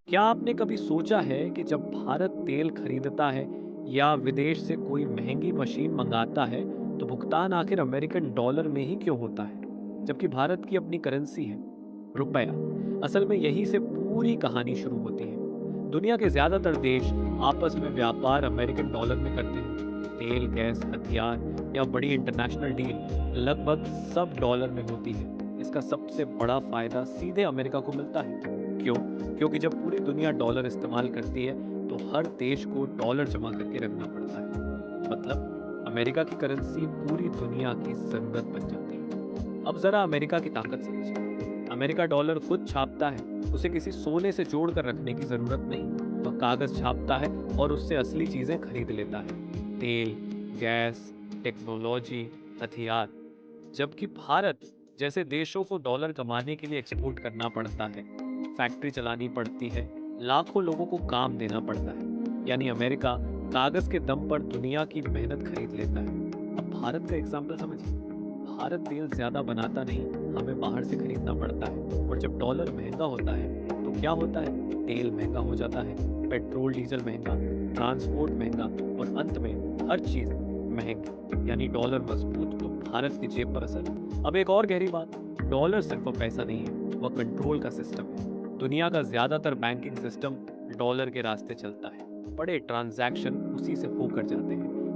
क्या आपने कभी सोचा है कि जब भारत तेल खरीदता है या विदेश से कोई महंगी मशीन मंगाता है, तो भुगतान आखिर अमेरिकन डॉलर में ही क्यों होता है? जबकि भारत की अपनी करेंसी है, रुपया। असल में यहीं से पूरी कहानी शुरू होती है। दुनिया के ज्यादातर देश आपस में व्यापार अमेरिकन डॉलर में करते हैं। तेल, गैस, हथियार या बड़ी इंटरनेशनल डील लगभग सब डॉलर में होती है। इसका सबसे बड़ा फायदा सीधे अमेरिका को मिलता है। क्यों? क्योंकि जब पूरी दुनिया डॉलर इस्तेमाल करती है, तो हर देश को डॉलर जमा करके रखना पड़ता है। मतलब अमेरिका की करेंसी पूरी दुनिया की जरूरत बन जाती है। अब जरा अमेरिका की ताकत समझिए। अमेरिका डॉलर खुद छापता है। उसे किसी सोने से जोड़ कर रखने की जरूरत नहीं। वह कागज छापता है और उससे असली चीजें खरीद लेता है। तेल, गैस, टेक्नोलॉजी, हथियार। जबकि भारत जैसे देशों को डॉलर कमाने के लिए एक्सपोर्ट करना पड़ता है, फैक्ट्री चलानी पड़ती है, लाखों लोगों को काम देना पड़ता है। यानी अमेरिका कागज के दम पर दुनिया की मेहनत खरीद लेता है। अब भारत का एग्जाम्पल समझिए। भारत तेल ज्यादा बनाता नहीं, हमें बाहर से खरीदना पड़ता है। और जब डॉलर महंगा होता है, तो क्या होता है? तेल महंगा हो जाता है, पेट्रोल डीजल महंगा, ट्रांसपोर्ट महंगा, और अंत में हर चीज महंगी। यानी डॉलर मजबूत तो भारत की जेब पर असर। अब एक और गहरी बात, डॉलर सिर्फ पैसा नहीं है, वह कंट्रोल का सिस्टम है। दुनिया का ज्यादातर बैंकिंग सिस्टम डॉलर के रास्ते चलता है। बड़े ट्रांजैक्शन उसी से होकर जाते हैं।